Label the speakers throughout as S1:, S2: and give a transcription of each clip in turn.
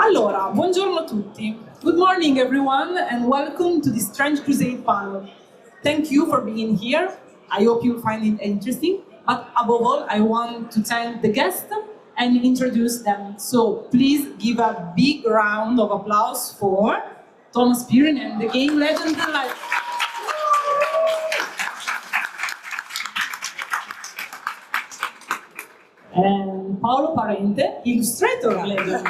S1: Allora, buongiorno a tutti. Good morning everyone and welcome to this Trench Crusade panel. Thank you for being here. I hope you find it interesting. But above all, I want to thank the guests and introduce them. So please give a big round of applause for Tuomas Pirinen, the game legend in life. And Paolo Parente, illustrator legend.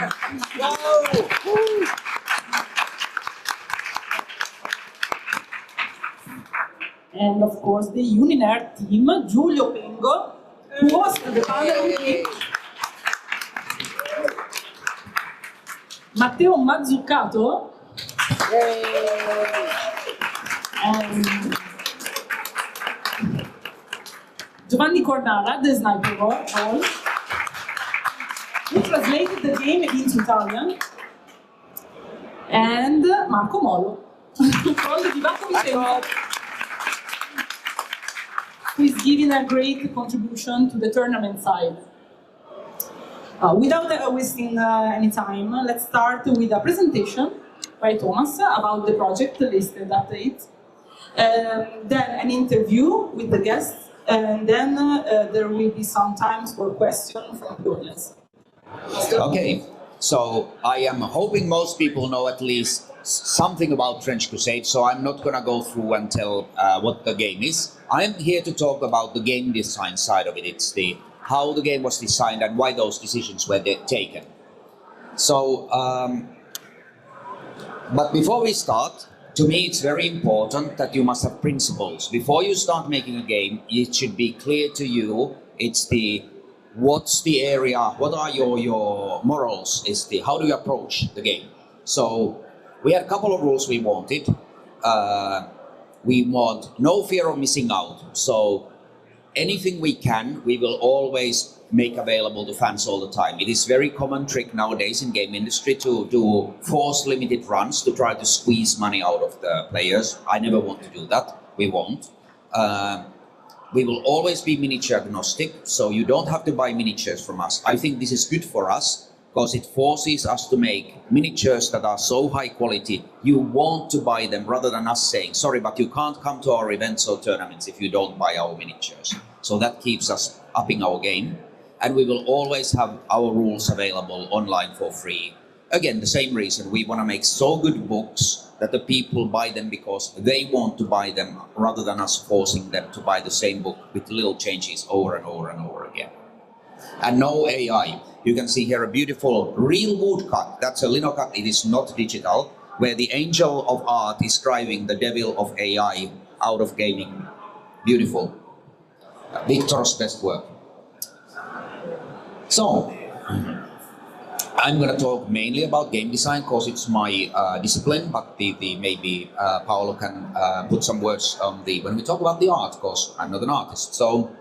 S1: And of course the UniNerd team, Giulio Pengo, who was the panel with me. Matteo Mazzucato. And Giovanni Cornara, the sniper role, who translated the game into Italian, and Marco Molo, from the Bivacco Vicenza, who is giving a great contribution to the tournament side. Without wasting any time, let's start with a presentation by Tuomas about the project listed at it, then an interview with the guests, and then there will be some time for questions from the audience.
S2: Okay, so I am hoping most people know at least something about Trench Crusade, so I'm not gonna go through and tell what the game is. I'm here to talk about the game design side of it. It's the how the game was designed and why those decisions were taken. So, but before we start, to me it's very important that you must have principles. Before you start making a game, it should be clear to you, it's the what's the area, what are your morals, is the how do you approach the game. So we had a couple of rules we wanted. We want no fear of missing out. So anything we can, we will always make available to fans all the time. It is very common trick nowadays in game industry to do force limited runs to try to squeeze money out of the players. I never want to do that. We won't. We will always be miniature agnostic, so you don't have to buy miniatures from us. I think this is good for us because it forces us to make miniatures that are so high quality, you want to buy them rather than us saying, sorry, but you can't come to our events or tournaments if you don't buy our miniatures. So that keeps us upping our game. And we will always have our rules available online for free. Again, the same reason, we want to make so good books that the people buy them because they want to buy them rather than us forcing them to buy the same book with little changes over and over and over again. And no AI. You can see here a beautiful real wood cut. That's a lino cut, it is not digital, where the angel of art is driving the devil of AI out of gaming. Beautiful. Victor's best work. So, I'm going to talk mainly about game design because it's my discipline, but maybe Paolo can put some words on when we talk about the art, because I'm not an artist. So,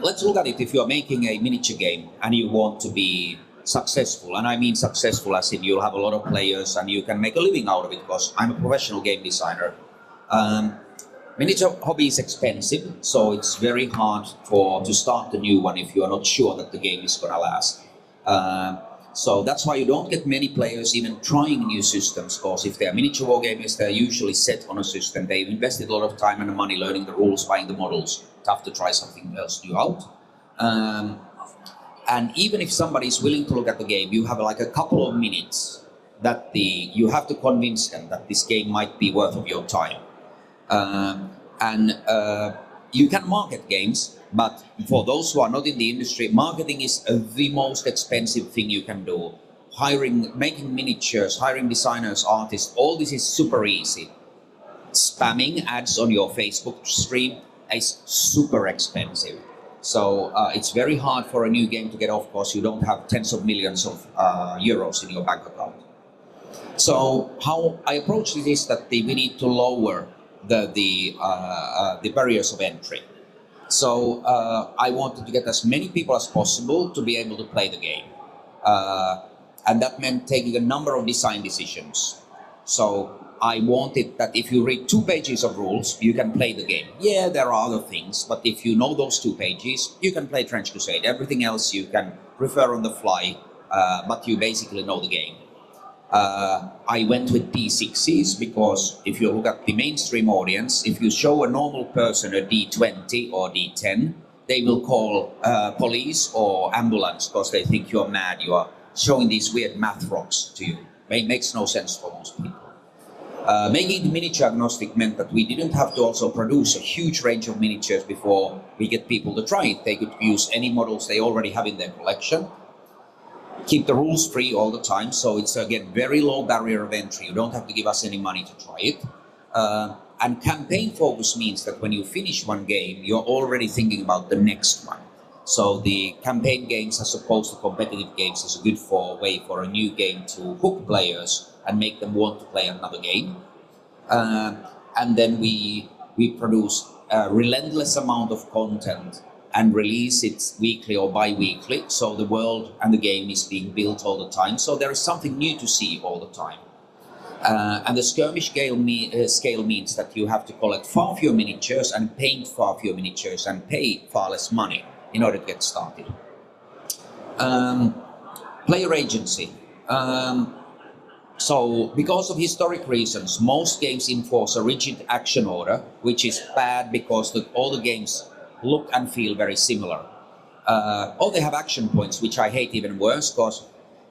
S2: let's look at it. If you're making a miniature game and you want to be successful, and I mean successful as in you'll have a lot of players and you can make a living out of it, because I'm a professional game designer. Miniature hobby is expensive, so it's very hard to start a new one if you are not sure that the game is going to last. So that's why you don't get many players even trying new systems, because if they're miniature wargamers, they're usually set on a system. They've invested a lot of time and money learning the rules, buying the models. Tough to try something else new out. And even if somebody is willing to look at the game, you have like a couple of minutes that you have to convince them that this game might be worth of your time. You can market games, but for those who are not in the industry, marketing is the most expensive thing you can do. Making miniatures, hiring designers, artists, all this is super easy. Spamming ads on your Facebook stream is super expensive. So it's very hard for a new game to get off because you don't have tens of millions of euros in your bank account. So how I approach this is that we need to lower the barriers of entry. So I wanted to get as many people as possible to be able to play the game. And that meant taking a number of design decisions. So I wanted that if you read 2 pages of rules, you can play the game. Yeah, there are other things, but if you know those 2 pages, you can play Trench Crusade. Everything else you can refer on the fly but you basically know the game. I went with D6s because if you look at the mainstream audience, if you show a normal person a D20 or D10, they will call police or ambulance because they think you're mad. You are showing these weird math rocks to you. It makes no sense for most people. Making it miniature agnostic meant that we didn't have to also produce a huge range of miniatures before we get people to try it. They could use any models they already have in their collection. Keep the rules free all the time, so it's again very low barrier of entry. You don't have to give us any money to try it. And campaign focus means that when you finish one game, you're already thinking about the next one. So the campaign games as opposed to competitive games is a good way for a new game to hook players and make them want to play another game. And then we produce a relentless amount of content and release it weekly or bi-weekly, so the world and the game is being built all the time, so there is something new to see all the time. And the skirmish scale means that you have to collect far fewer miniatures and paint far fewer miniatures and pay far less money in order to get started. Player agency. So because of historic reasons, most games enforce a rigid action order, which is bad because all the games look and feel very similar. Or they have action points, which I hate even worse, because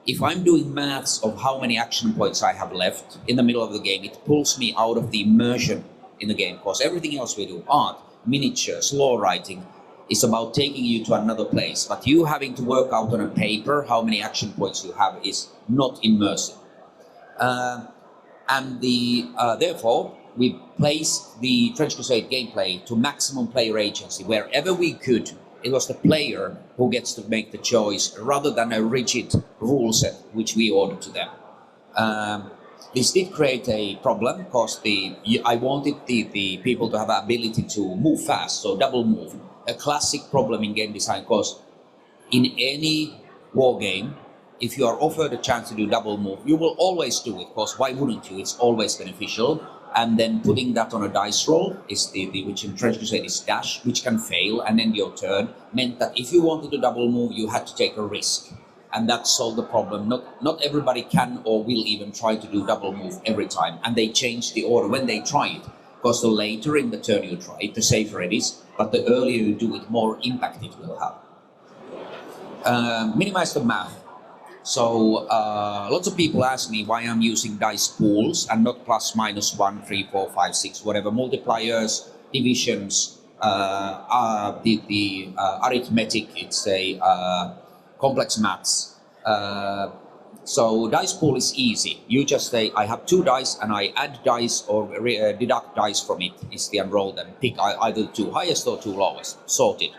S2: if I'm doing maths of how many action points I have left in the middle of the game, it pulls me out of the immersion in the game, because everything else we do, art, miniatures, law writing, is about taking you to another place. But you having to work out on a paper how many action points you have is not immersive. Therefore, we placed the Trench Crusade gameplay to maximum player agency. Wherever we could, it was the player who gets to make the choice rather than a rigid rule set which we ordered to them. This did create a problem because I wanted the people to have the ability to move fast, so double move. A classic problem in game design, because in any war game, if you are offered a chance to do double move, you will always do it, because why wouldn't you? It's always beneficial. And then putting that on a dice roll, is which in Trench Crusade is dash, which can fail and end your turn, meant that if you wanted to double move, you had to take a risk. And that solved the problem. Not everybody can or will even try to do double move every time. And they change the order when they try it, because the later in the turn you try it, the safer it is, but the earlier you do it, more impact it will have. Minimize the math. So lots of people ask me why I'm using dice pools and not plus, minus 1, 3, 4, 5, 6, whatever, multipliers, divisions, the arithmetic, it's a complex maths. So dice pool is easy. You just say, I have 2 dice and I add dice or deduct dice from it, is the unrolled, and pick either 2 highest or 2 lowest, sorted.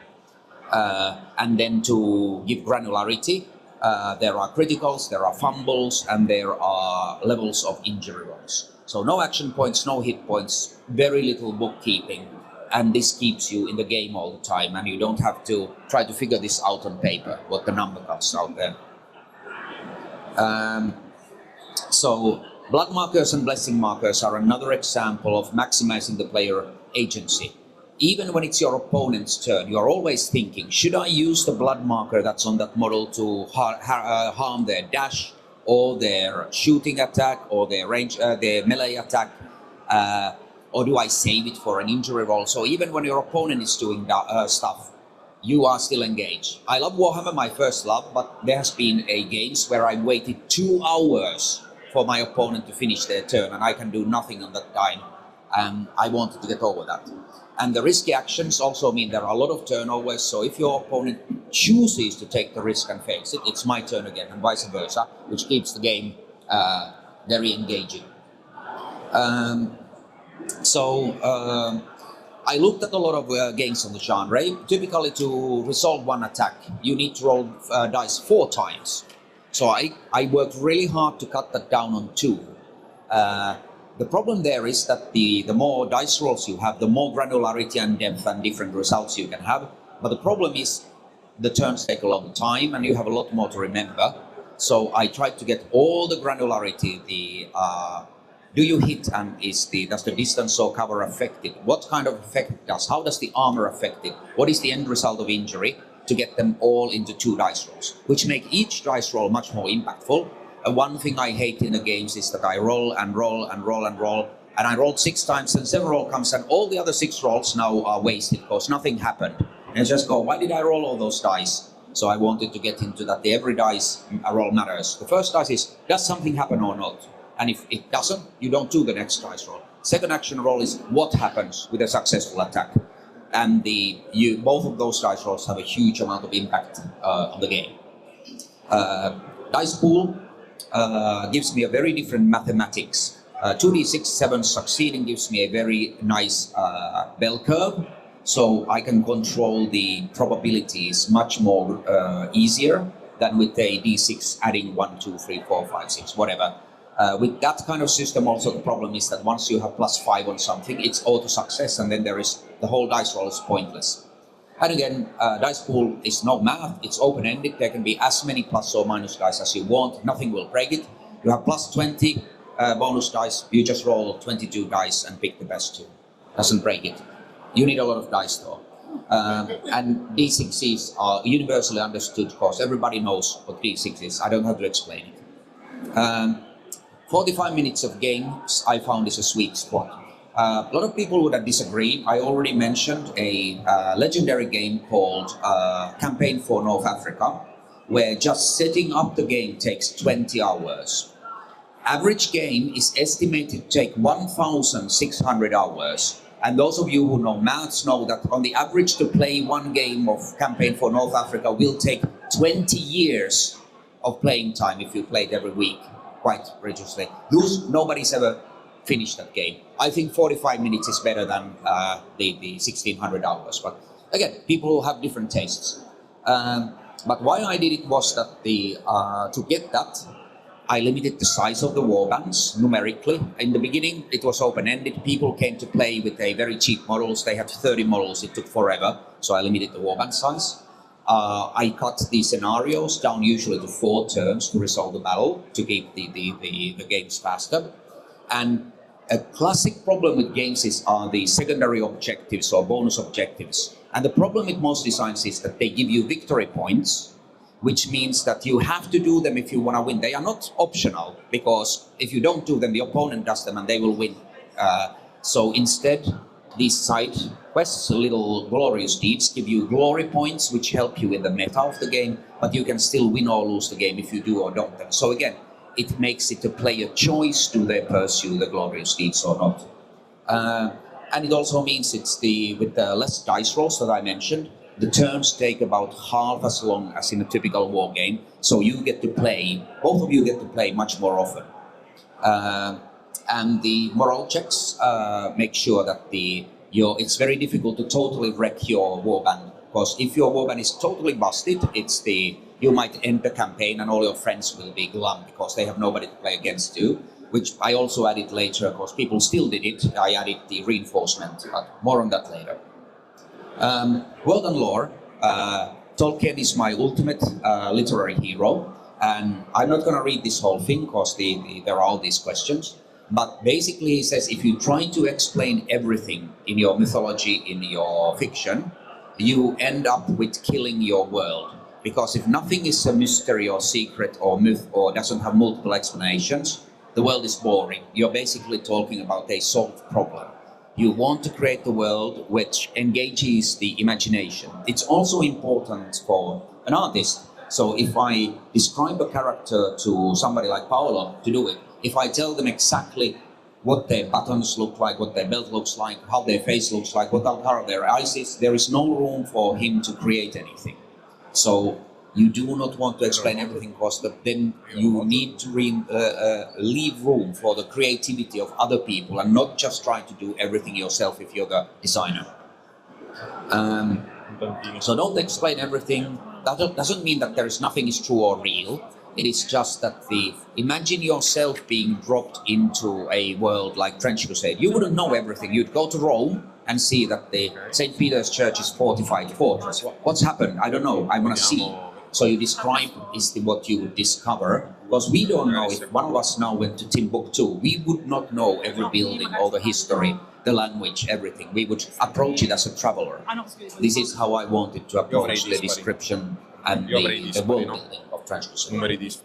S2: And then to give granularity, there are criticals, there are fumbles, and there are levels of injury rolls. So no action points, no hit points, very little bookkeeping, and this keeps you in the game all the time, and you don't have to try to figure this out on paper, what the number comes out there. So blood markers and blessing markers are another example of maximizing the player agency. Even when it's your opponent's turn, you are always thinking, should I use the blood marker that's on that model to harm their dash or their shooting attack or their range, their melee attack, or do I save it for an injury roll? So even when your opponent is doing stuff, you are still engaged. I love Warhammer, my first love, but there has been games where I waited 2 hours for my opponent to finish their turn and I can do nothing on that time, and I wanted to get over that. And the risky actions also mean there are a lot of turnovers, so if your opponent chooses to take the risk and fails it, it's my turn again, and vice versa, which keeps the game very engaging. I looked at a lot of games on the genre. Typically, to resolve one attack, you need to roll dice 4 times. So I worked really hard to cut that down on 2. The problem there is that the more dice rolls you have, the more granularity and depth and different results you can have. But the problem is the turns take a long time and you have a lot more to remember. So I tried to get all the granularity, do you hit, and does the distance or cover affect it? What kind of effect it does? How does the armor affect it? What is the end result of injury? to get them all into 2 dice rolls, which make each dice roll much more impactful. One thing I hate in the games is that I roll and roll and roll and roll, and I rolled 6 times and 7 roll comes and all the other 6 rolls now are wasted because nothing happened. And I just go, why did I roll all those dice? So I wanted to get into that every dice roll matters. The first dice is, does something happen or not? And if it doesn't, you don't do the next dice roll. Second action roll is what happens with a successful attack. And both of those dice rolls have a huge amount of impact on the game. Dice pool gives me a very different mathematics. 2d6 7 succeeding gives me a very nice bell curve, so I can control the probabilities much more easier than with a d6 adding 1, 2, 3, 4, 5, 6, whatever. With that kind of system, also the problem is that once you have +5 on something, it's auto success, and then the whole dice roll is pointless. And again, dice pool is no math, it's open-ended. There can be as many plus or minus dice as you want, nothing will break it. You have +20 bonus dice, you just roll 22 dice and pick the best 2. Doesn't break it. You need a lot of dice though. And D6s are universally understood because everybody knows what D6 is. I don't have to explain it. 45 minutes of games I found is a sweet spot. A lot of people would disagree. I already mentioned a legendary game called Campaign for North Africa, where just setting up the game takes 20 hours. Average game is estimated to take 1,600 hours. And those of you who know maths know that on the average to play one game of Campaign for North Africa will take 20 years of playing time if you play it every week, quite religiously. Nobody's ever finished that game. I think 45 minutes is better than the 1,600 hours. But again, people have different tastes. But why I did it was that to get that, I limited the size of the warbands numerically. In the beginning, it was open-ended. People came to play with a very cheap models. They had 30 models. It took forever, so I limited the warband size. I cut the scenarios down usually to 4 turns to resolve the battle, to keep the games faster. And a classic problem with games are the secondary objectives or bonus objectives. And the problem with most designs is that they give you victory points, which means that you have to do them if you want to win. They are not optional, because if you don't do them, the opponent does them and they will win. So instead, these side quests, little glorious deeds, give you glory points, which help you in the meta of the game, but you can still win or lose the game if you do or don't them. So again, it makes it a player choice, do they pursue the glorious deeds or not. And it also means with the less dice rolls that I mentioned, the turns take about half as long as in a typical war game, so you get to play, both of you get to play much more often. And the moral checks make sure that it's very difficult to totally wreck your warband, because if your warband is totally busted, you might end the campaign and all your friends will be glum because they have nobody to play against you, which I also added later because people still did it. I added the reinforcement, but more on that later. World and lore. Tolkien is my ultimate literary hero, and I'm not going to read this whole thing because there are all these questions. But basically, he says if you try to explain everything in your mythology, in your fiction, you end up with killing your world. Because if nothing is a mystery or secret or myth or doesn't have multiple explanations, the world is boring. You're basically talking about a solved problem. You want to create a world which engages the imagination. It's also important for an artist. So if I describe a character to somebody like Paolo to do it, if I tell them exactly what their buttons look like, what their belt looks like, how their face looks like, what color their eyes is, there is no room for him to create anything. So you do not want to explain everything because then you need to leave room for the creativity of other people and not just try to do everything yourself if you're the designer. So don't explain everything. That doesn't mean that nothing is true or real. It is just that imagine yourself being dropped into a world like Trench Crusade. You wouldn't know everything. You'd go to Rome and see that the St. Peter's Church is fortified fortress. What's happened? I don't know. I want to see. So you describe what you would discover. Because we don't know, if one of us now went to Timbuktu, we would not know every building, all the history, the language, everything. We would approach it as a traveler. This is how I wanted to approach the description and the world building of Trench Crusade.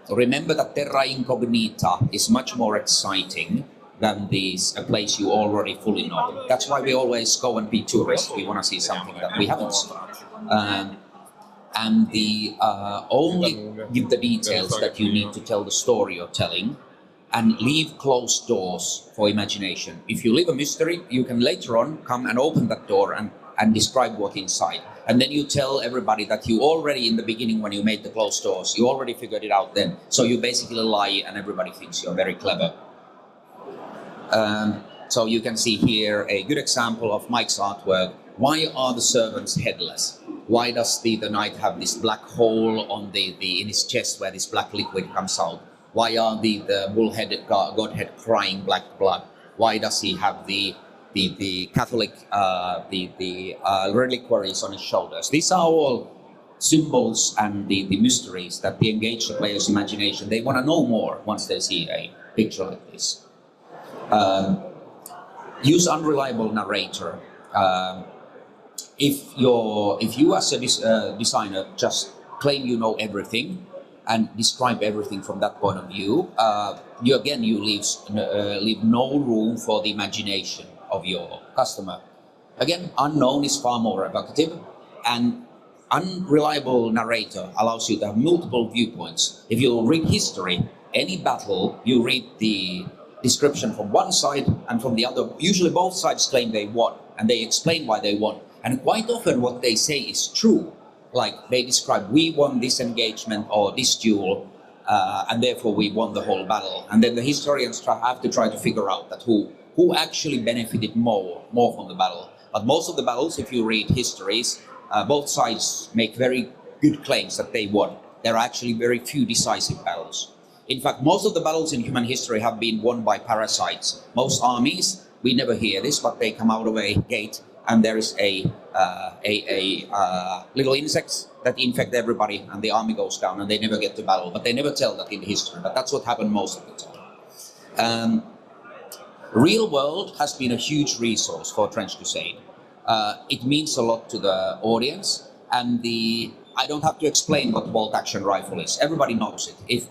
S2: Remember that terra incognita is much more exciting than a place you already fully know. That's why we always go and be tourists. We want to see something that we haven't seen. And only give the details that you need to tell the story you're telling, and leave closed doors for imagination. If you leave a mystery, you can later on come and open that door and describe what's inside. And then you tell everybody that you already, in the beginning when you made the closed doors, you already figured it out then. So you basically lie and everybody thinks you're very clever. So you can see here a good example of Mike's artwork. Why are the servants headless? Why does the knight have this black hole on in his chest where this black liquid comes out? Why are the bull-headed godhead crying black blood? Why does he have the Catholic reliquaries on his shoulders? These are all symbols and the mysteries that they engage the player's imagination. They want to know more once they see a picture like this. Use unreliable narrator. If you as a designer just claim you know everything and describe everything from that point of view, you leave no room for the imagination of your customer. Again, unknown is far more evocative, and unreliable narrator allows you to have multiple viewpoints. If you read history, any battle, you read the description from one side and from the other. Usually both sides claim they won, and they explain why they won. And quite often what they say is true. Like they describe, we won this engagement or this duel, and therefore we won the whole battle. And then the historians have to try to figure out that who actually benefited more from the battle. But most of the battles, if you read histories, both sides make very good claims that they won. There are actually very few decisive battles. In fact, most of the battles in human history have been won by parasites. Most armies, we never hear this, but they come out of a gate and there is a little insects that infect everybody, and the army goes down, and they never get to battle. But they never tell that in history. But that's what happened most of the time. Real world has been a huge resource for Trench Crusade. It means a lot to the audience, and I don't have to explain what bolt action rifle is. Everybody knows it. If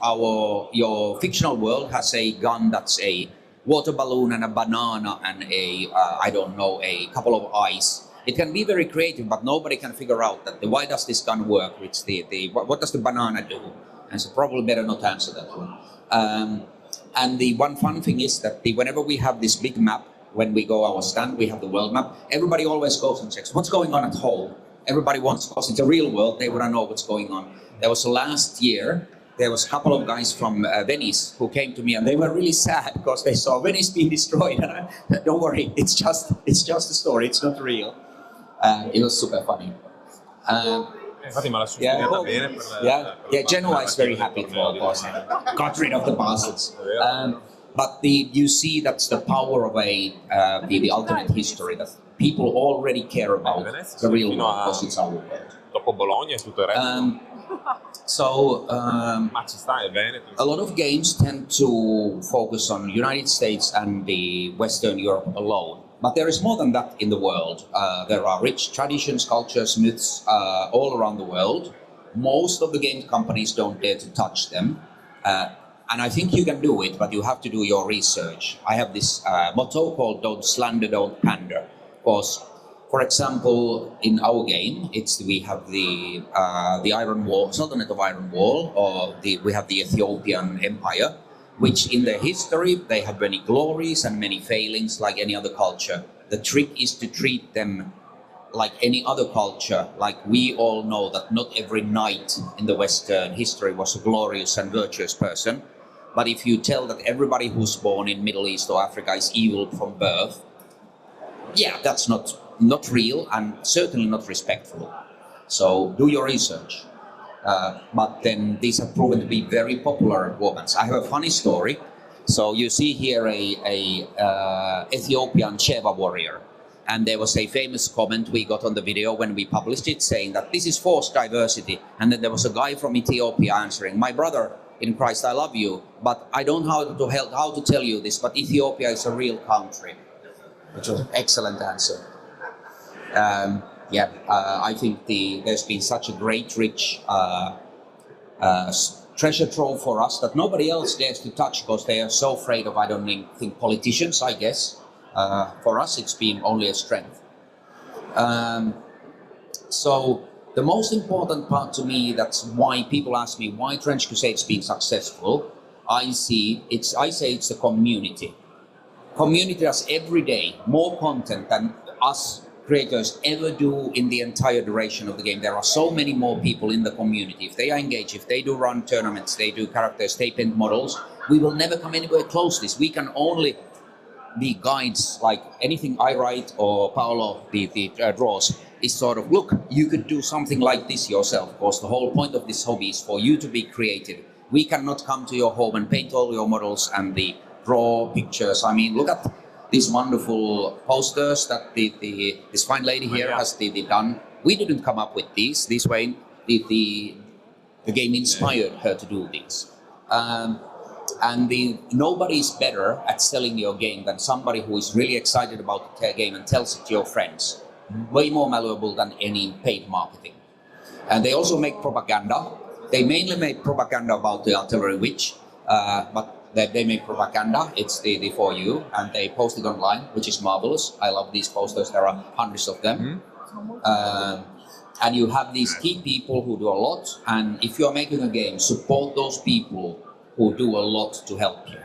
S2: your fictional world has a gun that's a water balloon and a banana and a couple of eyes, it can be very creative, but nobody can figure out that why does this gun work? It's what does the banana do? And so probably better not answer that one. And the one fun thing is that whenever we have this big map, when we go our stand, we have the world map. Everybody always goes and checks what's going on at home. Everybody wants, because it's a real world, they want to know what's going on. There was last year, there was a couple of guys from Venice who came to me, and they were really sad because they saw Venice being destroyed. And don't worry, it's just a story, it's not real. It was super funny. Genoa is very happy for got rid of the bastards. But you see that's the power of the alternate history, that people already care about the real world because it's our world.
S3: Dopo Bologna e tutto il resto.
S2: A lot of games tend to focus on United States and the Western Europe alone. But there is more than that in the world. There are rich traditions, cultures, myths all around the world. Most of the game companies don't dare to touch them. And I think you can do it, but you have to do your research. I have this motto called "Don't slander, don't pander." Because, for example, in our game, we have the Iron Wall, Sultanate of Iron Wall, or we have the Ethiopian Empire, which in their history, they have many glories and many failings like any other culture. The trick is to treat them like any other culture. Like we all know that not every knight in the Western history was a glorious and virtuous person. But if you tell that everybody who's born in Middle East or Africa is evil from birth, yeah, that's not real and certainly not respectful. So do your research. But then these have proven to be very popular weapons. I have a funny story. So you see here a Ethiopian Sheva warrior. And there was a famous comment we got on the video when we published it saying that this is forced diversity. And then there was a guy from Ethiopia answering, my brother, in Christ I love you, but I don't know how to tell you this, but Ethiopia is a real country, which was an excellent answer. I think there's been such a great, rich treasure trove for us that nobody else dares to touch because they are so afraid of, I don't think, politicians, I guess. For us, it's been only a strength. So the most important part to me, that's why people ask me why Trench Crusade's been successful. I say it's the community. Community does every day more content than us creators ever do in the entire duration of the game. There are so many more people in the community. If they are engaged, if they do run tournaments, they do characters, they paint models, we will never come anywhere close to this. We can only be guides, like anything I write or Paolo draws, is sort of, look, you could do something like this yourself, because the whole point of this hobby is for you to be creative. We cannot come to your home and paint all your models and draw pictures. I mean, look at these wonderful posters that this fine lady here has done. We didn't come up with these. This way, the game inspired her to do these. Nobody is better at selling your game than somebody who is really excited about the game and tells it to your friends. Way more malleable than any paid marketing. And they also make propaganda. They mainly make propaganda about the artillery witch, but they make propaganda. It's the for you, and they post it online, which is marvelous. I love these posters. There are hundreds of them. And you have these key people who do a lot. And if you're making a game, support those people who do a lot to help you.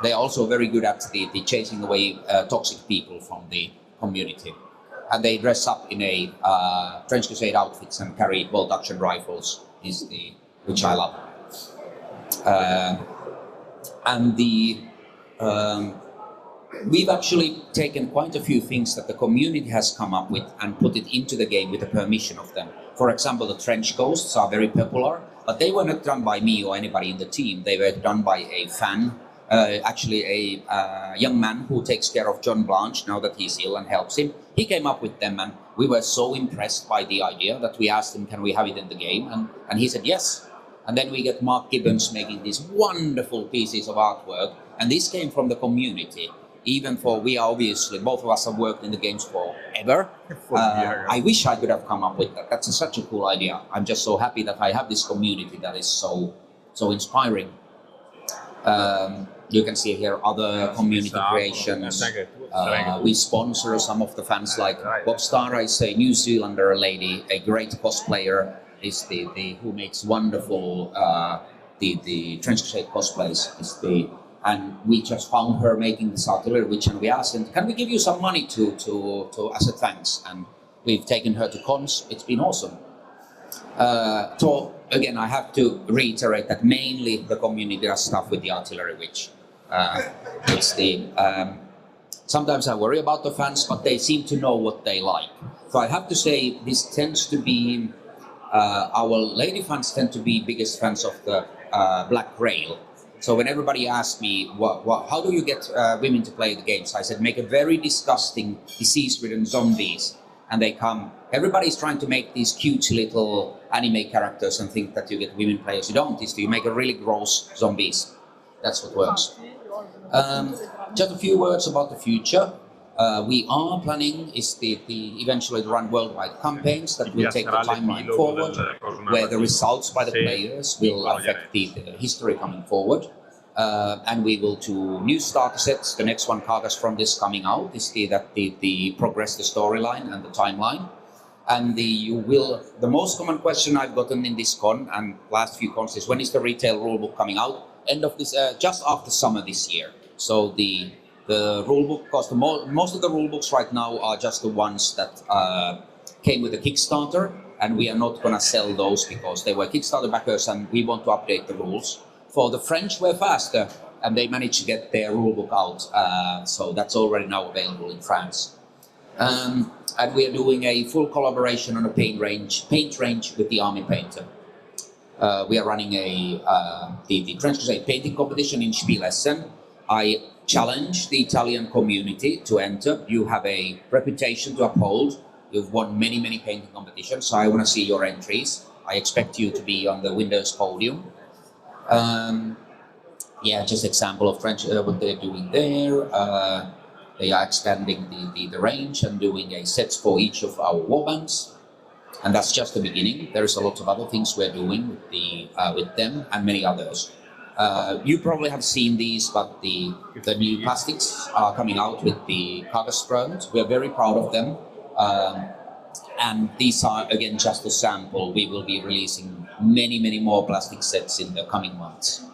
S2: They are also very good at the chasing away toxic people from the community. And they dress up in a Trench Crusade outfits and carry bolt action rifles, which I love. We've actually taken quite a few things that the community has come up with and put it into the game with the permission of them. For example, the trench ghosts are very popular, but they were not done by me or anybody in the team. They were done by a fan, actually a young man who takes care of John Blanche now that he's ill and helps him. He came up with them, and we were so impressed by the idea that we asked him, can we have it in the game? And he said yes. And then we get Mark Gibbons making these wonderful pieces of artwork. And this came from the community. Even we are obviously, both of us have worked in the games forever. I wish I could have come up with that. That's such a cool idea. I'm just so happy that I have this community that is so inspiring. You can see here other community creations. We sponsor some of the fans, like Bob Stara is a New Zealander lady, a great cosplayer. Is who makes wonderful the Trench Crusade cosplays. And we just found her making this artillery witch, and we asked them, can we give you some money to as a thanks? And we've taken her to cons. It's been awesome. So again, I have to reiterate that mainly the community does stuff with the artillery witch. Sometimes I worry about the fans, but they seem to know what they like. So I have to say this tends to be our lady fans tend to be biggest fans of the Black Rail. So when everybody asked me, how do you get women to play the games? I said, make a very disgusting, disease-ridden zombies. And they come. Everybody's trying to make these cute little anime characters and think that you get women players. You don't. You make a really gross zombies. That's what works. Just a few words about the future. We are planning eventually to run worldwide campaigns that will take the timeline forward, where the results by the players will affect the history coming forward. And we will do new starter sets. The next one, Carcass from this coming out, is the progress the storyline and the timeline. And the most common question I've gotten in this con and last few cons is, when is the retail rulebook coming out? End of this, just after summer this year. So the rulebook, because most of the rulebooks right now are just the ones that came with the Kickstarter, and we are not going to sell those because they were Kickstarter backers and we want to update the rules. For the French, we're faster, and they managed to get their rulebook out, so that's already now available in France. And we are doing a full collaboration on a paint range with the Army Painter. We are running the Trench Crusade painting competition in Spielessen. I challenge the Italian community to enter. You have a reputation to uphold. You've won many, many painting competitions, so I want to see your entries. I expect you to be on the Windows podium. Yeah, just example of French, what they're doing there. They are expanding the range and doing a sets for each of our warbands. And that's just the beginning. There's a lot of other things we're doing with them and many others. You probably have seen these, but the new plastics are coming out with the Kagasprönt. We're very proud of them. And these are, again, just a sample. We will be releasing many, many more plastic sets in the coming months.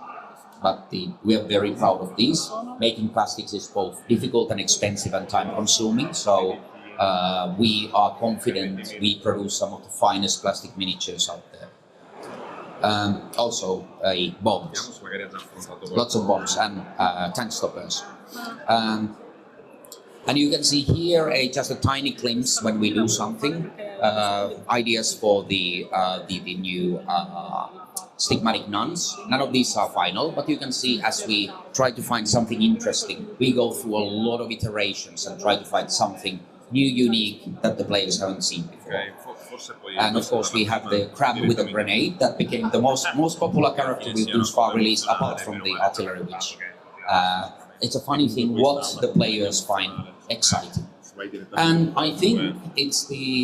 S2: But we are very proud of these. Making plastics is both difficult and expensive and time-consuming, so we are confident we produce some of the finest plastic miniatures out there. Also, bombs. Lots of bombs and tank stoppers. And you can see here just a tiny glimpse when we do something. Ideas for the new stigmatic nuns. None of these are final, but you can see as we try to find something interesting, we go through a lot of iterations and try to find something new, unique that the players haven't seen before. And of course we have the crab with a grenade that became the most popular character we've thus far released, apart from the artillery witch. It's a funny thing what the players find exciting. And I think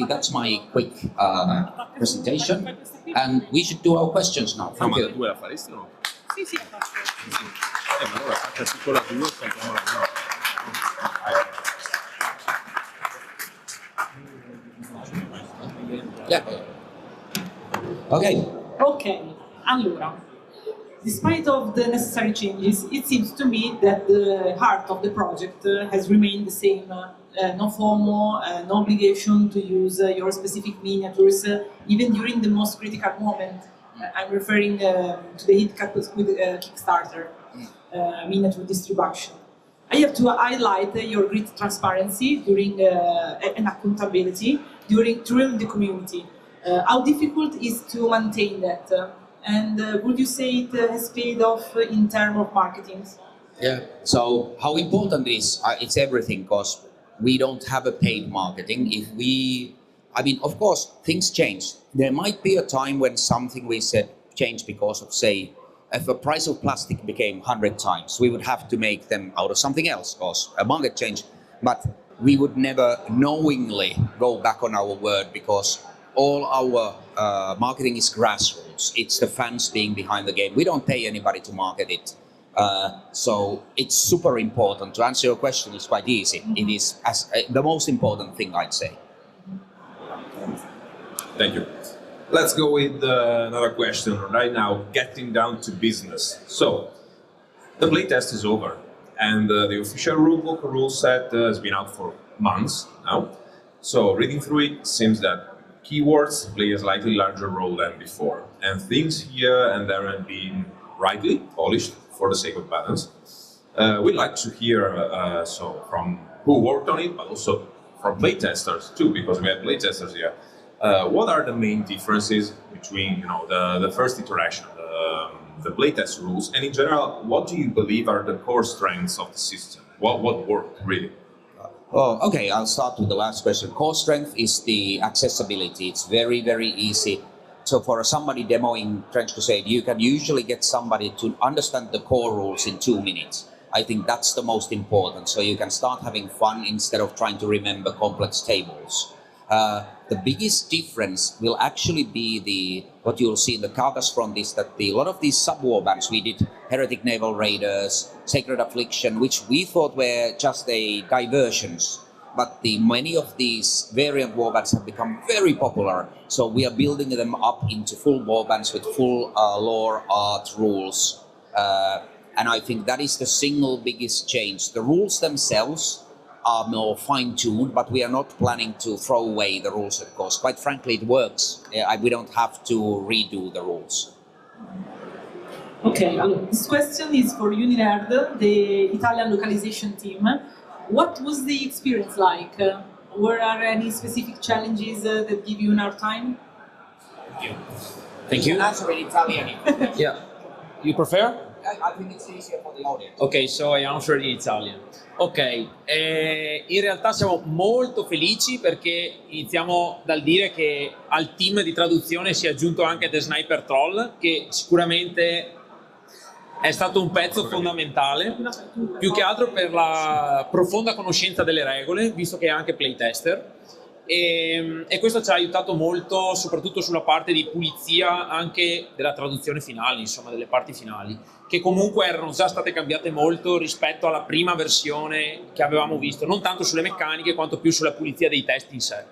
S2: that's my quick presentation, and we should do our questions now. Thank you. Yeah.
S1: Okay, allora. Despite of the necessary changes, it seems to me that the heart of the project has remained the same. No FOMO, no obligation to use your specific miniatures, even during the most critical moment. I'm referring to the hit with Kickstarter, miniature distribution. I have to highlight your great transparency during and accountability during the community. How difficult is to maintain that? And would you say it has paid off in terms of marketing?
S2: Yeah. So how important is it's everything, because we don't have a paid marketing. I mean, of course, things change. There might be a time when something we said changed because of, say, if the price of plastic became 100 times, we would have to make them out of something else, because a market change. But we would never knowingly go back on our word, because all our marketing is grassroots. It's the fans being behind the game. We don't pay anybody to market it. So it's super important. To answer your question, it's quite easy. It is the most important thing, I'd say.
S3: Thank you. Let's go with another question right now, getting down to business. So, the playtest is over, and the official rulebook rule set has been out for months now. So, reading through it, seems that keywords play a slightly larger role than before, and things here and there have been rightly polished for the sake of balance. We'd like to hear from who worked on it, but also from playtesters too, because we have playtesters here. What are the main differences between the first iteration, the playtest rules, and in general, what do you believe are the core strengths of the system? What worked really?
S2: Oh, okay, I'll start with the last question. Core strength is the accessibility. It's very, very easy. So for somebody demoing Trench Crusade, you can usually get somebody to understand the core rules in 2 minutes. I think that's the most important. So you can start having fun instead of trying to remember complex tables. The biggest difference will actually be what you'll see in the carcass front is that a lot of these sub-war bands we did, Heretic Naval Raiders, Sacred Affliction, which we thought were just diversions. But many of these variant warbands have become very popular, so we are building them up into full warbands with full lore, art, rules, and I think that is the single biggest change. The rules themselves are more fine-tuned, but we are not planning to throw away the rules, of course. Quite frankly, it works. We don't have to redo the rules.
S1: Okay, this question is for UniNerd, the Italian localization team. What was the experience like? Were there any specific challenges that give you enough time?
S4: Thank you.
S2: Answer in Italian.
S4: Yeah. You prefer?
S2: I think it's easier for the audience.
S4: Ok, so I answer in Italian. Ok, in realtà siamo molto felici perché iniziamo dal dire che al team di traduzione si è aggiunto anche The Sniper Troll, che sicuramente è stato un pezzo fondamentale, più che altro per la profonda conoscenza delle regole, visto che è anche playtester, e questo ci ha aiutato molto, soprattutto sulla parte di pulizia anche della traduzione finale, insomma delle parti finali, che comunque erano già state cambiate molto rispetto alla prima versione che avevamo visto, non tanto sulle meccaniche quanto più sulla pulizia dei testi in sé.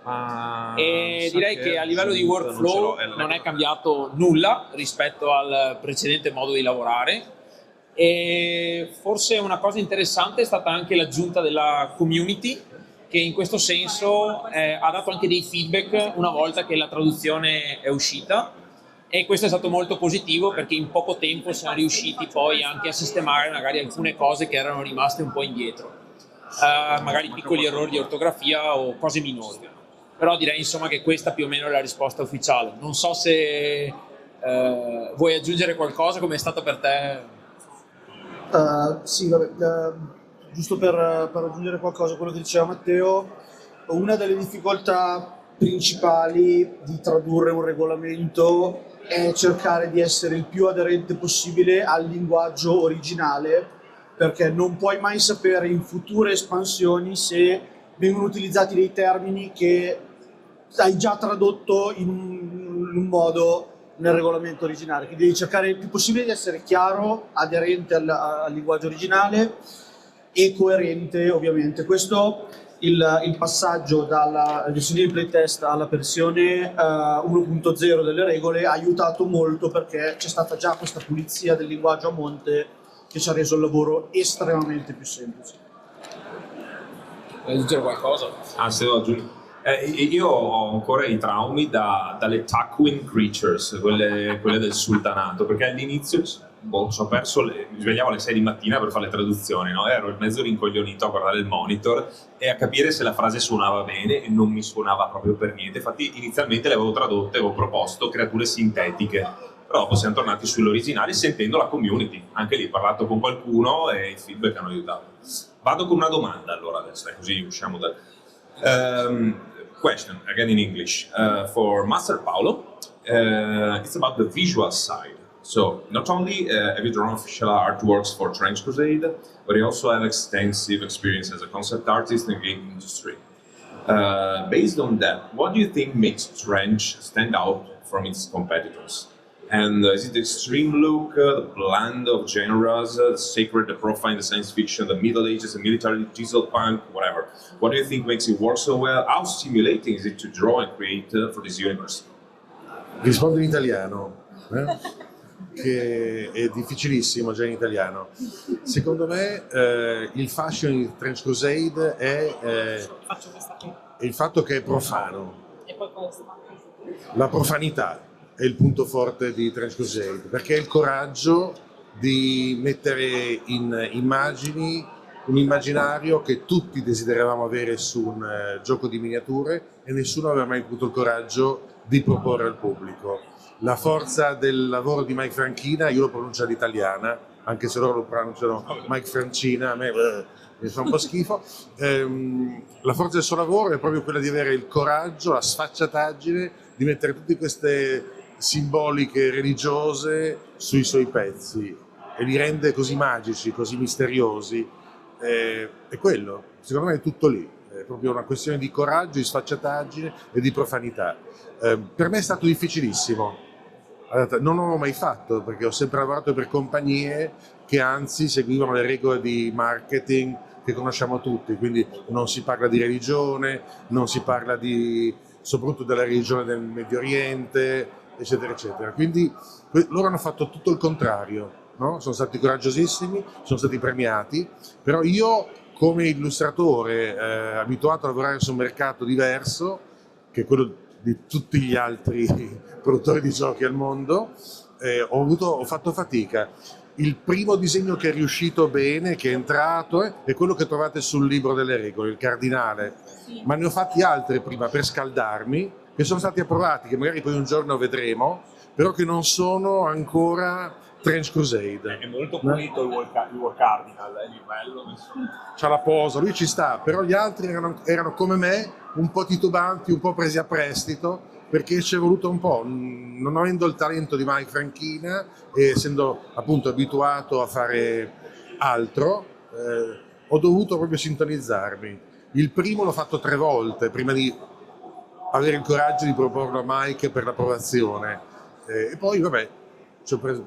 S4: E direi che a livello di workflow non è cambiato nulla rispetto al precedente modo di lavorare. E forse una cosa interessante è stata anche l'aggiunta della community, che in questo senso ha dato anche dei feedback una volta che la traduzione è uscita, e questo è stato molto positivo perché in poco tempo siamo riusciti poi anche a sistemare magari alcune cose che erano rimaste un po' indietro, magari piccoli errori di ortografia o cose minori. Però direi insomma che questa più o meno è la risposta ufficiale. Non so se vuoi aggiungere qualcosa, come è stato per te?
S5: Sì, vabbè, giusto per aggiungere qualcosa a quello che diceva Matteo, una delle difficoltà principali di tradurre un regolamento è cercare di essere il più aderente possibile al linguaggio originale, perché non puoi mai sapere in future espansioni se vengono utilizzati dei termini che hai già tradotto in un modo nel regolamento originale, quindi devi cercare il più possibile di essere chiaro, aderente al linguaggio originale e coerente, ovviamente. Questo il passaggio dalla versione di playtest alla versione 1.0 delle regole ha aiutato molto, perché c'è stata già questa pulizia del linguaggio a monte che ci ha reso il lavoro estremamente più semplice.
S4: Vuoi aggiungere qualcosa?
S3: Se devo aggiungere. Io ho ancora i traumi dalle Takwin Creatures, quelle del sultanato, perché all'inizio ci ho perso, mi svegliavo alle 6 di mattina per fare le traduzioni, no? Ero in mezzo rincoglionito a guardare il monitor e a capire se la frase suonava bene, e non mi suonava proprio per niente. Infatti inizialmente le avevo tradotte, avevo proposto creature sintetiche, però dopo siamo tornati sull'originale sentendo la community. Anche lì ho parlato con qualcuno e i feedback hanno aiutato. Vado con una domanda allora adesso, così usciamo dal... question again in English for Master Paolo. It's about the visual side. So not only have you drawn official artworks for Trench Crusade, but you also have extensive experience as a concept artist in the game industry. Based on that, what do you think makes Trench stand out from its competitors? And is it the extreme look, the blend of genres, the sacred, the profane, the science fiction, the Middle Ages, the military, diesel punk, whatever? What do you think makes it work so well? How stimulating is it to draw and create for this universe?
S6: Rispondo in italiano, che è difficilissimo già in italiano. Secondo me il fascino di Trench Crusade è il fatto che è profano. La profanità è il punto forte di Trench Crusade, perché è il coraggio di mettere in immagini un immaginario che tutti desideravamo avere su un gioco di miniature e nessuno aveva mai avuto il coraggio di proporre al pubblico. La forza del lavoro di Mike Franchina, io lo pronuncio all'italiana, anche se loro lo pronunciano Mike Francina, a me mi fa un po' schifo. La forza del suo lavoro è proprio quella di avere il coraggio, la sfacciataggine di mettere tutte queste simboliche religiose sui suoi pezzi e li rende così magici, così misteriosi. È quello, secondo me è tutto lì, è proprio una questione di coraggio, di sfacciataggine e di profanità. Per me è stato difficilissimo, non l'ho mai fatto perché ho sempre lavorato per compagnie che anzi seguivano le regole di marketing che conosciamo tutti, quindi non si parla di religione, non si parla soprattutto della religione del Medio Oriente, eccetera eccetera. Quindi loro hanno fatto tutto il contrario, no? Sono stati coraggiosissimi, sono stati premiati, però io come illustratore abituato a lavorare su un mercato diverso che è quello di tutti gli altri produttori di giochi al mondo, ho fatto fatica. Il primo disegno che è riuscito bene, che è entrato, è quello che trovate sul libro delle regole, il cardinale, ma ne ho fatti altri prima per scaldarmi, che sono stati approvati, che magari poi un giorno vedremo, però che non sono ancora Trench Crusade.
S7: È molto pulito il War Cardinal, è bello.
S6: C'ha la posa, lui ci sta, però gli altri erano come me, un po' titubanti, un po' presi a prestito, perché ci è voluto un po', non avendo il talento di Mike Franchina e essendo appunto abituato a fare altro, ho dovuto proprio sintonizzarmi. Il primo l'ho fatto 3 volte prima di avere il coraggio di proporlo a Mike per l'approvazione, e poi vabbè,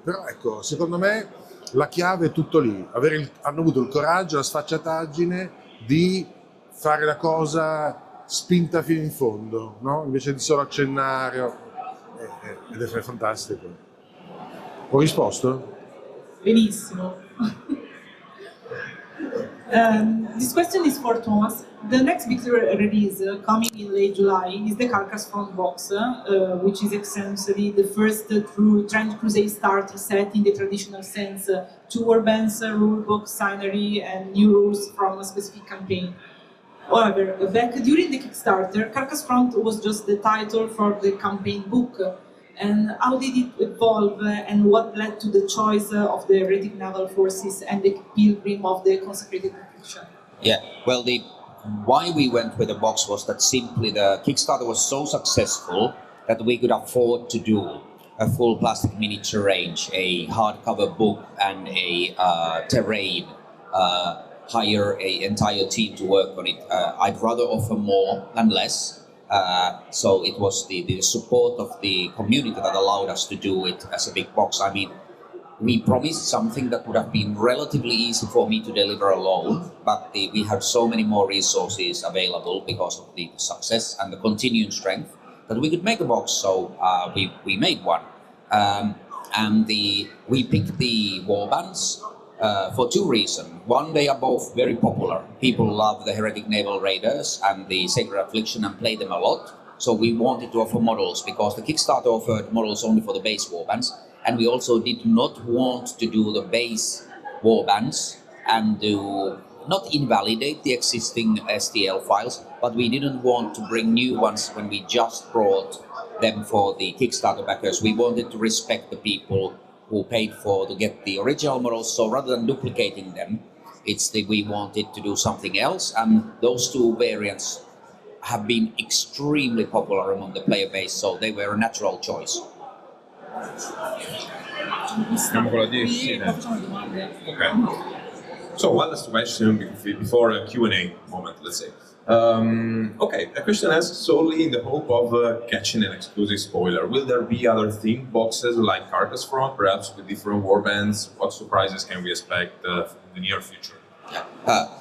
S6: però ecco, secondo me la chiave è tutto lì, hanno avuto il coraggio, la sfacciataggine di fare la cosa spinta fino in fondo, no? Invece di solo accennare, ed è fantastico. Ho risposto?
S1: Benissimo. This question is for Tuomas. The next big release coming in late July is the Carcass Front box, which is essentially the first true Trench Crusade starter set in the traditional sense, 2 warbands, rulebook, scenery, and new rules from a specific campaign. However, back during the Kickstarter, Carcass Front was just the title for the campaign book. And how did it evolve, and what led to the choice of the Heretic Naval Forces and the Pilgrim of the Consecrated Fiction?
S2: Yeah, well, why we went with the box was that simply the Kickstarter was so successful that we could afford to do a full plastic miniature range, a hardcover book, and a terrain. Hire an entire team to work on it. I'd rather offer more than less. So it was the support of the community that allowed us to do it as a big box. I mean, we promised something that would have been relatively easy for me to deliver alone, but we had so many more resources available because of the success and the continuing strength that we could make a box. So we made one. And we picked the warbands for 2 reasons. One, they are both very popular. People love the Heretic Naval Raiders and the Sacred Affliction and play them a lot. So we wanted to offer models because the Kickstarter offered models only for the base warbands. And we also did not want to do the base warbands and to not invalidate the existing STL files, but we didn't want to bring new ones when we just brought them for the Kickstarter backers. We wanted to respect the people who paid to get the original models, so rather than duplicating them, we wanted to do something else, and those 2 variants have been extremely popular among the player base, so they were a natural choice.
S3: Okay. So one last question before a Q&A moment, let's say. Okay, a question asked solely in the hope of catching an exclusive spoiler. Will there be other themed boxes like Carcass Front, perhaps with different warbands? What surprises can we expect in the near future?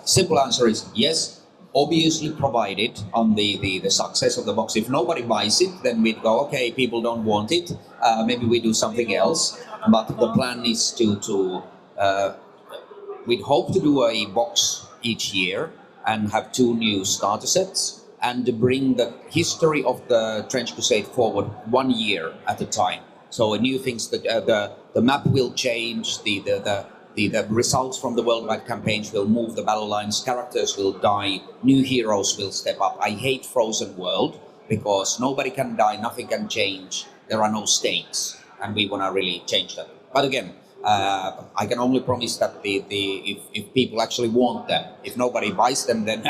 S2: Simple answer is yes, obviously provided on the success of the box. If nobody buys it, then we'd go, okay, people don't want it, maybe we do something else. But the plan is we'd hope to do a box each year and have 2 new starter sets, and to bring the history of the Trench Crusade forward 1 year at a time. So new things, that the map will change, the results from the worldwide campaigns will move the battle lines, characters will die, new heroes will step up. I hate Frozen World because nobody can die, nothing can change, there are no stakes, and we want to really change that. But again, I can only promise that if people actually want them, if nobody buys them, then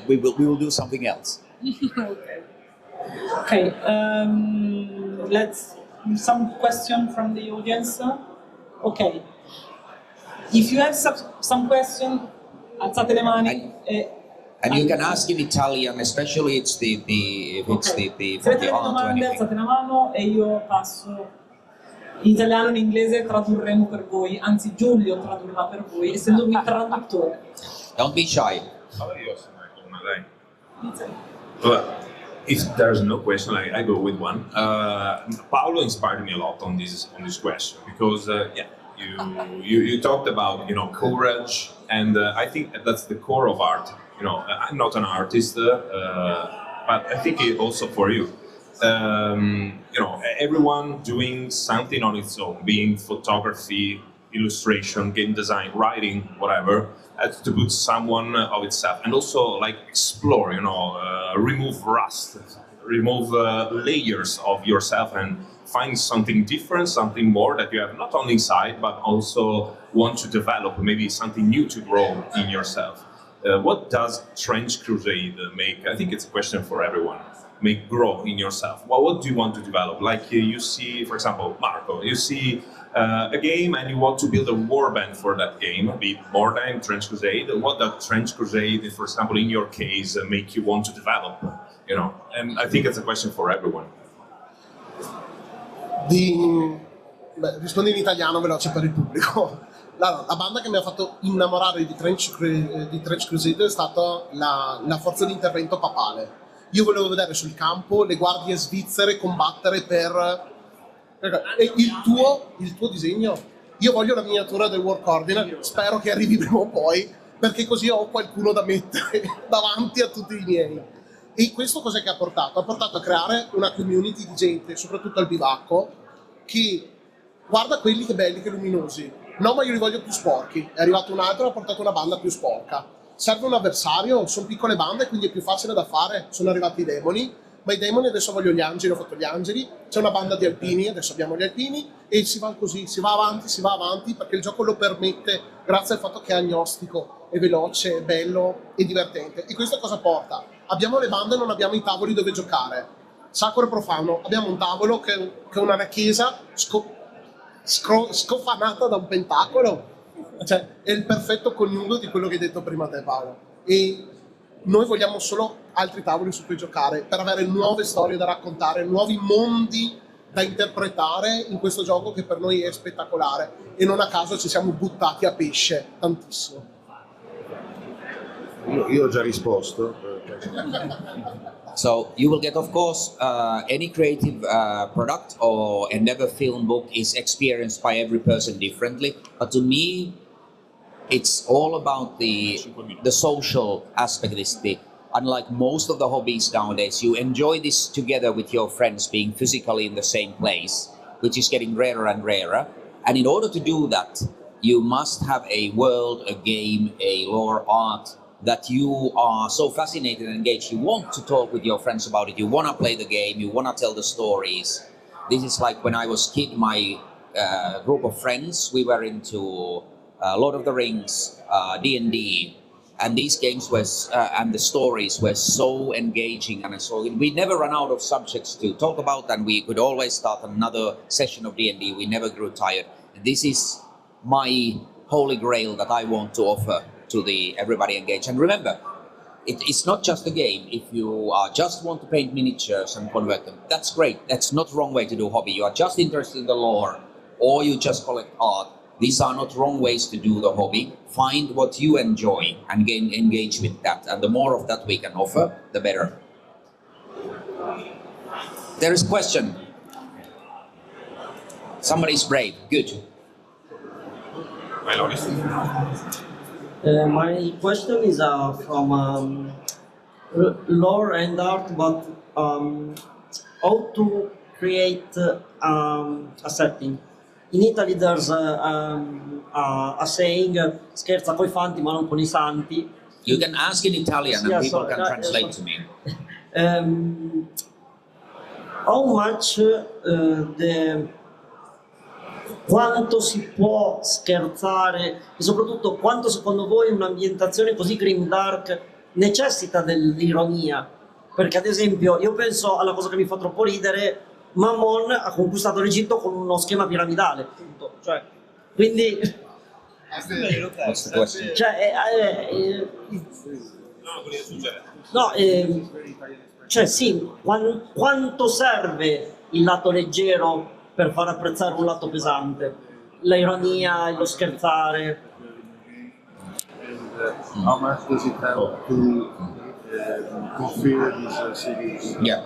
S2: we will do something else.
S1: Okay. Let's some question from the audience. Okay. If you have some question, alzate le mani.
S2: And you can ask in Italian, especially if it's the
S1: Se avete domande, alzate la mano e io passo. In italiano e in inglese tradurremo per voi, anzi Giulio tradurrà per voi, essendo lui traduttore.
S2: Don't be shy.
S3: Well, if there's no question, I go with one. Paolo inspired me a lot on this question because you talked about courage, and I think that's the core of art. I'm not an artist, but I think it also for you. Everyone doing something on its own, being photography, illustration, game design, writing, whatever, has to put someone of itself, and also like explore, remove rust, remove layers of yourself, and find something different, something more that you have not only inside, but also want to develop, maybe something new to grow in yourself. What does Trench Crusade make? I think it's a question for everyone. make grow in yourself? What do you want to develop? Like you see, for example, Marco, you see a game and you want to build a warband for that game, be it more than Trench Crusade. What does Trench Crusade, for example, in your case, make you want to develop? You know, and I think it's a question for everyone.
S8: Rispondo in italiano veloce per il pubblico. La banda che mi ha fatto innamorare di Trench Crusade è stata la forza di intervento papale. Io volevo vedere sul campo le guardie svizzere combattere per... E il tuo disegno? Io voglio la miniatura del War Cardinal, spero che arrivi prima o poi, perché così ho qualcuno da mettere davanti a tutti i miei. E questo cos'è che ha portato? Ha portato a creare una community di gente, soprattutto al Bivacco, che guarda quelli che belli, che luminosi. No, ma io li voglio più sporchi. È arrivato un altro e ha portato una banda più sporca. Serve un avversario, sono piccole bande, quindi è più facile da fare. Sono arrivati i demoni, ma i demoni adesso voglio gli angeli, ho fatto gli angeli. C'è una banda di alpini, adesso abbiamo gli alpini, e si va così, si va avanti, perché il gioco lo permette, grazie al fatto che è agnostico, è veloce, è bello e divertente. E questo cosa porta? Abbiamo le bande e non abbiamo i tavoli dove giocare. Sacro e profano, abbiamo un tavolo che è una chiesa scofanata da un pentacolo, cioè è il perfetto coniugo di quello che hai detto prima te, Paolo. E noi vogliamo solo altri tavoli su cui giocare per avere nuove storie da raccontare, nuovi mondi da interpretare in questo gioco che per noi è spettacolare, e non a caso ci siamo buttati a pesce tantissimo.
S6: Io ho già risposto.
S2: So you will get, of course, any creative product or endeavor film book is experienced by every person differently. But to me, it's all about the social aspect. Unlike most of the hobbies nowadays, you enjoy this together with your friends, being physically in the same place, which is getting rarer and rarer. And in order to do that, you must have a world, a game, a lore, art, that you are so fascinated and engaged, you want to talk with your friends about it, you want to play the game, you want to tell the stories. This is like when I was a kid, my group of friends, we were into Lord of the Rings, D&D, and these games and the stories were so engaging, and so we never ran out of subjects to talk about, and we could always start another session of D&D, we never grew tired. This is my holy grail that I want to offer to everybody engaged. And remember, it's not just a game. If you just want to paint miniatures and convert them, that's great. That's not the wrong way to do hobby. You are just interested in the lore, or you just collect art. These are not wrong ways to do the hobby. Find what you enjoy and engage with that. And the more of that we can offer, the better. There is a question. Somebody's brave. Good.
S9: My question is from lore and art, but how to create a setting. In Italy there's a saying, scherza coi fanti ma non con I santi.
S2: You can ask in Italian and people can translate to me.
S9: How much quanto si può scherzare e soprattutto quanto secondo voi un'ambientazione così grimdark necessita dell'ironia? Perché ad esempio io penso alla cosa che mi fa troppo ridere, Mammon ha conquistato l'Egitto con uno schema piramidale, appunto. Cioè, quindi cioè sì, quanto serve il lato leggero per far apprezzare un lato pesante, l'ironia, lo scherzare.
S6: How much does it help to fulfill these cities?
S2: Yeah.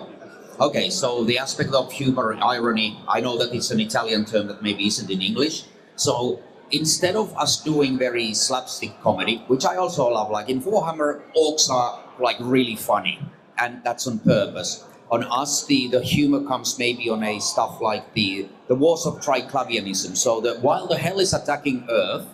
S2: Okay, so the aspect of humor and irony, I know that it's an Italian term that maybe isn't in English. So instead of us doing very slapstick comedy, which I also love, like in Warhammer, orcs are like really funny, and that's on purpose. On us, the humor comes maybe on a stuff like the wars of triclavianism. So that while the hell is attacking Earth,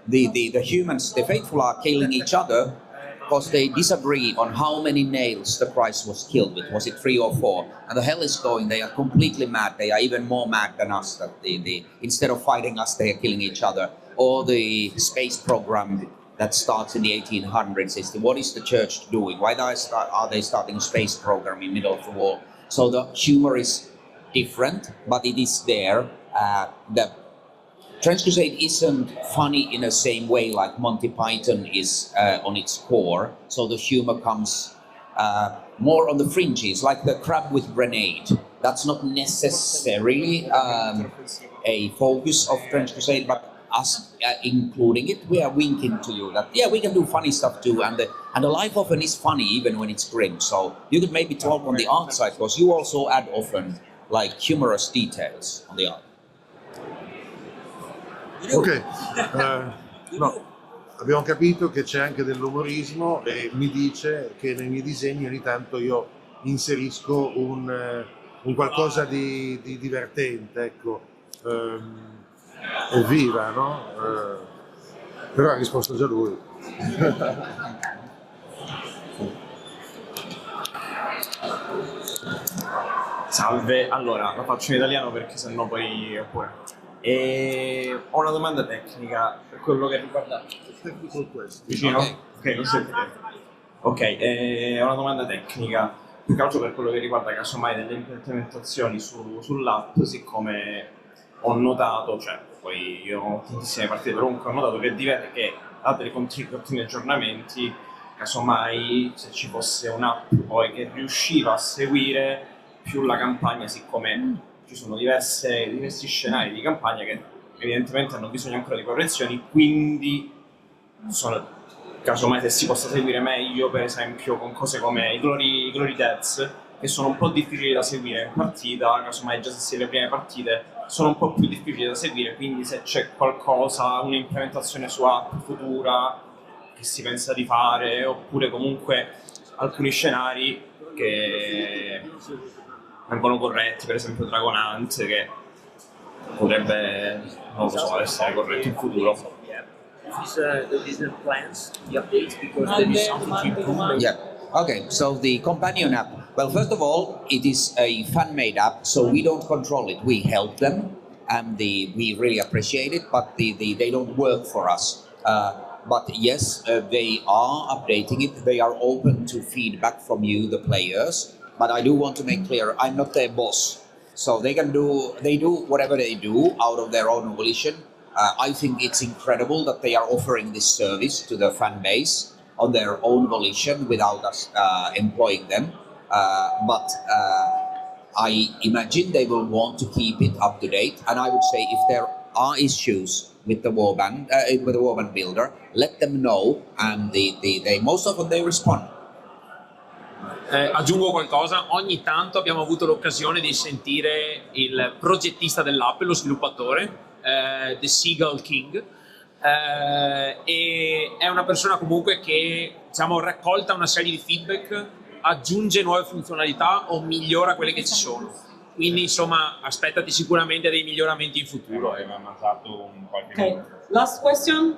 S2: the humans, the faithful, are killing each other because they disagree on how many nails the Christ was killed with. Was it 3 or 4? And the hell is going, they are completely mad. They are even more mad than us. That instead of fighting us, they are killing each other. Or the space program that starts in the 1800s is what is the church doing? Why are they starting a space program in the middle of the war? So the humor is different, but it is there. The Trench Crusade isn't funny in the same way like Monty Python is on its core. So the humor comes more on the fringes, like the crab with grenade. That's not necessarily a focus of Trench Crusade, but us including it, we are winking to you that yeah, we can do funny stuff too, and the life often is funny even when it's grim. So you could maybe talk on the art side, because you also add often like humorous details on the art.
S6: Ok, no, abbiamo capito che c'è anche dell'umorismo e mi dice che nei miei disegni ogni tanto io inserisco un qualcosa di divertente, ecco, evviva, no? Però ha risposto già lui.
S7: Salve, allora la faccio in italiano perché sennò poi ho una domanda tecnica per quello che riguarda vicino? Ok, non sentite? Ok, ho una domanda tecnica più che altro per quello che riguarda casomai delle implementazioni sull'app, siccome ho notato, cioè poi io ho tantissime partite, però comunque ho notato che date dei continui aggiornamenti, casomai se ci fosse un'app poi che riusciva a seguire più la campagna, siccome ci sono diversi scenari di campagna che evidentemente hanno bisogno ancora di correzioni, quindi casomai se si possa seguire meglio, per esempio con cose come i glory deaths, che sono un po' difficili da seguire in partita, casomai già se si le prime partite sono un po' più difficili da seguire, quindi se c'è qualcosa, un'implementazione su app futura che si pensa di fare, oppure comunque alcuni scenari che vengono corretti, per esempio Dragonante, che potrebbe, non lo so, essere corretto in futuro.
S10: The business plans, the updates, because there is something to improve.
S2: Yeah. Okay. So the companion app. Well, first of all, it is a fan-made app, so we don't control it. We help them, and we really appreciate it. But they don't work for us. But yes, they are updating it. They are open to feedback from you, the players. But I do want to make clear, I'm not their boss. So they do whatever they do out of their own volition. I think it's incredible that they are offering this service to the fan base on their own volition without us employing them. But I imagine they will want to keep it up to date. And I would say if there are issues with the warband, with the warband builder, let them know, and they most often they respond.
S4: Aggiungo qualcosa, ogni tanto abbiamo avuto l'occasione di sentire il progettista dell'app, lo sviluppatore, The Seagull King, e è una persona comunque che, diciamo, raccolta una serie di feedback, aggiunge nuove funzionalità o migliora quelle che ci sono. Quindi insomma aspettati sicuramente dei miglioramenti in futuro.
S7: Mandato un qualche
S1: Okay, last question.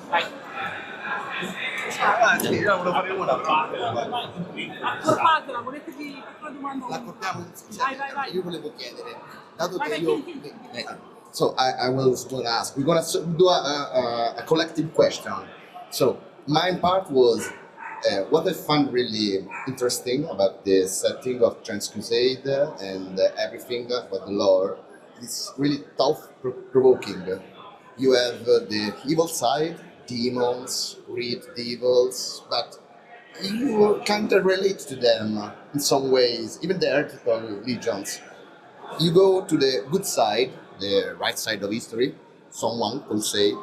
S1: Vai.
S8: Io volevo fare una.
S1: Accorpatela, volete di una domanda?
S8: L'accordiamo?
S1: Vai.
S8: Io volevo chiedere, dato che io... So I was going to ask, we're going to do a collective question. So my part was, what I found really interesting about the setting of Trench Crusade and everything about the lore, it's really thought-provoking. You have the evil side, demons, great devils, but you kind of relate to them in some ways, even the heretical legions. You go to the good side, the right side of history, someone could say,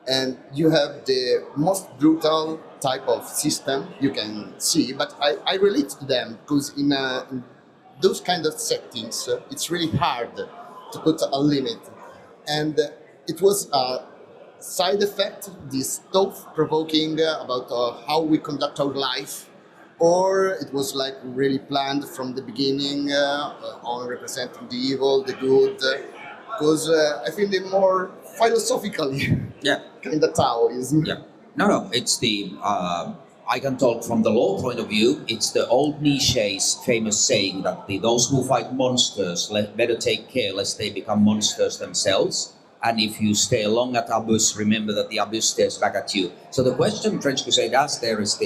S8: and you have the most brutal type of system you can see, but I relate to them because in those kind of settings, it's really hard to put a limit. And it was a side effect, this thought-provoking about how we conduct our life, or it was like really planned from the beginning on representing the evil, the good, because I think it more philosophically, kind of Taoism.
S2: Yeah. No, it's the, I can talk from the law point of view, it's the old Nietzsche's famous saying that those who fight monsters better take care lest they become monsters themselves. and if you stay long at abyss, remember that the abyss stares back at you. So the question Trench Crusade asks there is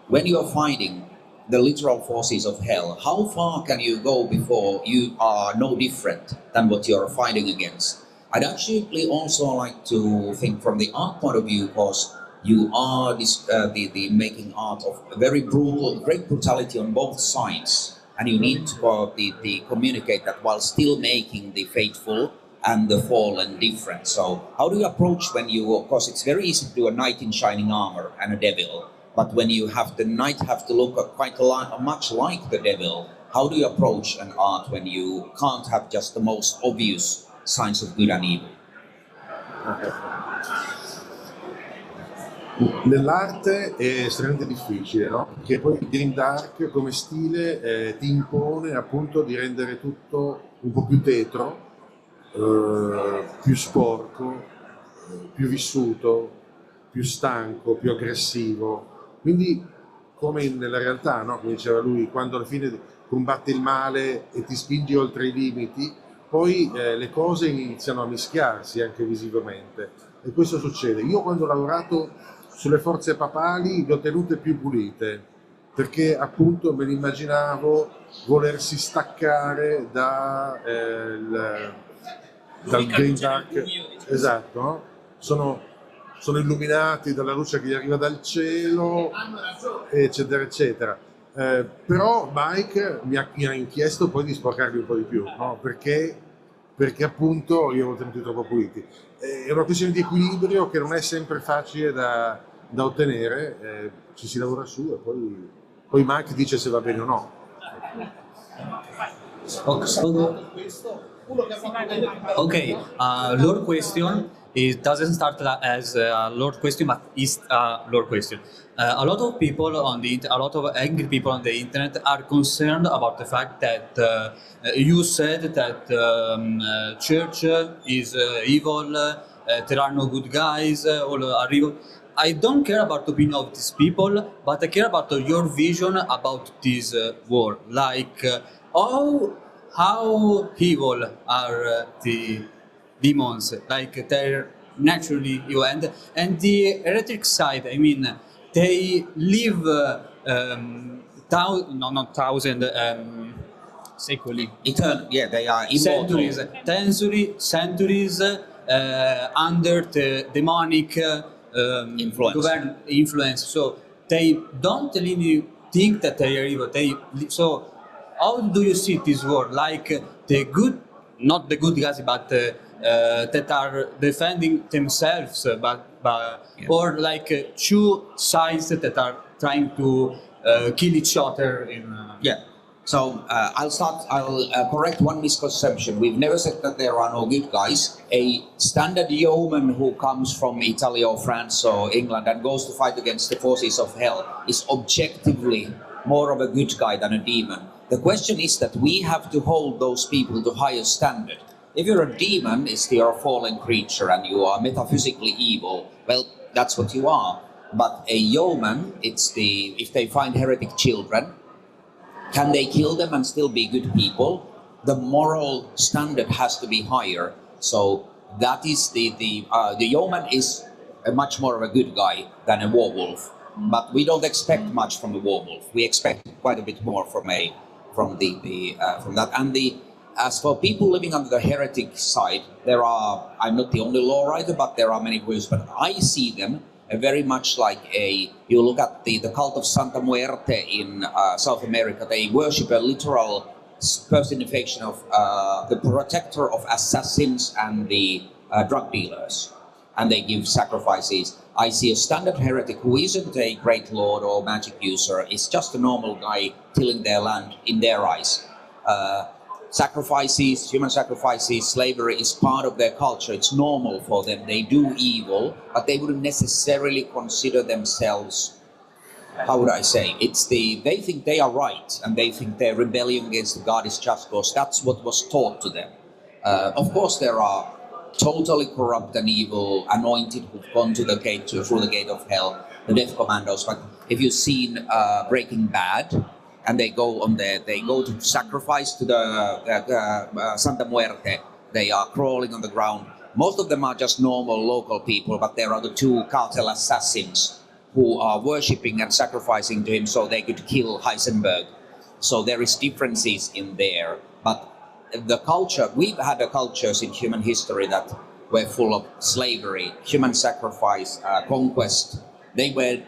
S2: when you are fighting the literal forces of hell, how far can you go before you are no different than what you are fighting against? I'd actually also like to think from the art point of view, because you are the making art of very brutal, great brutality on both sides, and you need to communicate that while still making the faithful and the fallen different. So how do you approach when you, of course it's very easy to do a knight in shining armor and a devil, but when you have the knight have to look quite a lot, much like the devil, how do you approach an art when you can't have just the most obvious signs of good and evil?
S6: Nell'arte è estremamente difficile, no? Perché poi il grimdark come stile ti impone appunto di rendere tutto un po' più tetro, più sporco, più vissuto, più stanco, più aggressivo. Quindi come nella realtà, no? Come diceva lui, quando alla fine combatti il male e ti spingi oltre i limiti, poi le cose iniziano a mischiarsi anche visivamente, e questo succede. Io quando ho lavorato sulle forze papali le ho tenute più pulite, perché appunto me l'immaginavo volersi staccare dal green dark, esatto, no? Sono illuminati dalla luce che gli arriva dal cielo, eccetera eccetera. Però Mike mi ha chiesto poi di sporcarli un po' di più, no? Perché appunto io avevo tenuti troppo puliti. È una questione di equilibrio che non è sempre facile da ottenere, ci si lavora su e poi Mike dice se va bene o no.
S11: Okay, Lord question. It doesn't start as a Lord question, but is a Lord question. A lot of people a lot of angry people on the internet are concerned about the fact that you said that church is evil, there are no good guys, all are evil. I don't care about the opinion of these people, but I care about your vision about this war. Like how evil are the demons, like they're naturally evil, and the heretic side, I mean, they live secoli,
S2: eternal, yeah, they are immortal.
S11: Centuries under the demonic influence. So they don't really think that they are evil. So how do you see this world? Like the good, not the good guys, but that are defending themselves, or like two sides that are trying to kill each other
S2: Yeah. So I'll correct one misconception. We've never said that there are no good guys. A standard yeoman who comes from Italy or France or England and goes to fight against the forces of hell is objectively more of a good guy than a demon. The question is that we have to hold those people to higher standard. If you're a demon, you're a fallen creature and you are metaphysically evil, well, that's what you are. But a yeoman, if they find heretic children, can they kill them and still be good people? The moral standard has to be higher. So that is the yeoman is a much more of a good guy than a werewolf. But we don't expect much from the werewolf. We expect quite a bit more from that. And as for people living under the heretic side, I'm not the only law writer, but there are many groups, but I see them very much like you look at the cult of Santa Muerte in South America. They worship a literal personification of the protector of assassins and the drug dealers, and they give sacrifices. I see a standard heretic who isn't a great lord or magic user, is just a normal guy tilling their land in their eyes. Sacrifices, human sacrifices, slavery is part of their culture. It's normal for them. They do evil, but they wouldn't necessarily consider themselves, how would I say, they think they are right, and they think their rebellion against God is just because that's what was taught to them. Of course, there are totally corrupt and evil anointed who've gone through the gate of hell, the death commandos. But if you've seen Breaking Bad, and they go to sacrifice to the Santa Muerte. They are crawling on the ground. most of them are just normal local people, but there are the two cartel assassins who are worshipping and sacrificing to him so they could kill Heisenberg. So there is differences in there, but the culture, we've had cultures in human history that were full of slavery, human sacrifice, conquest. They were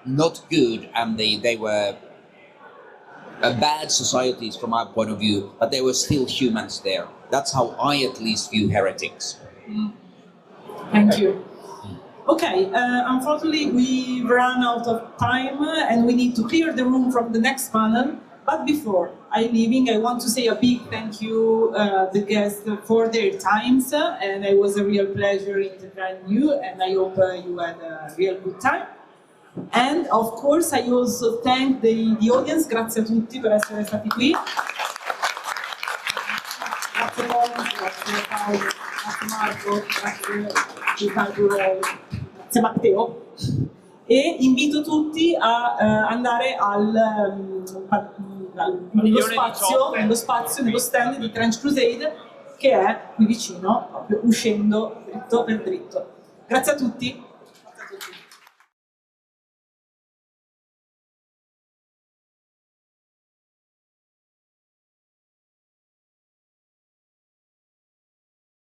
S2: not good, and they were bad societies from our point of view, but there were still humans there. That's how I at least view heretics.
S1: Thank you. Okay, unfortunately we ran out of time and we need to clear the room from the next panel. But before I leaving, I want to say a big thank you the guests for their times, and it was a real pleasure interviewing you, and I hope you had a real good time. And of course I also thank the audience, grazie a tutti per essere stati qui. Grazie Tuomas, grazie Paolo, grazie Marco, grazie Paolo, grazie Matteo. E invito tutti a andare nello spazio, nello stand di Trench Crusade, che è qui vicino, proprio uscendo dritto per dritto. Grazie a tutti.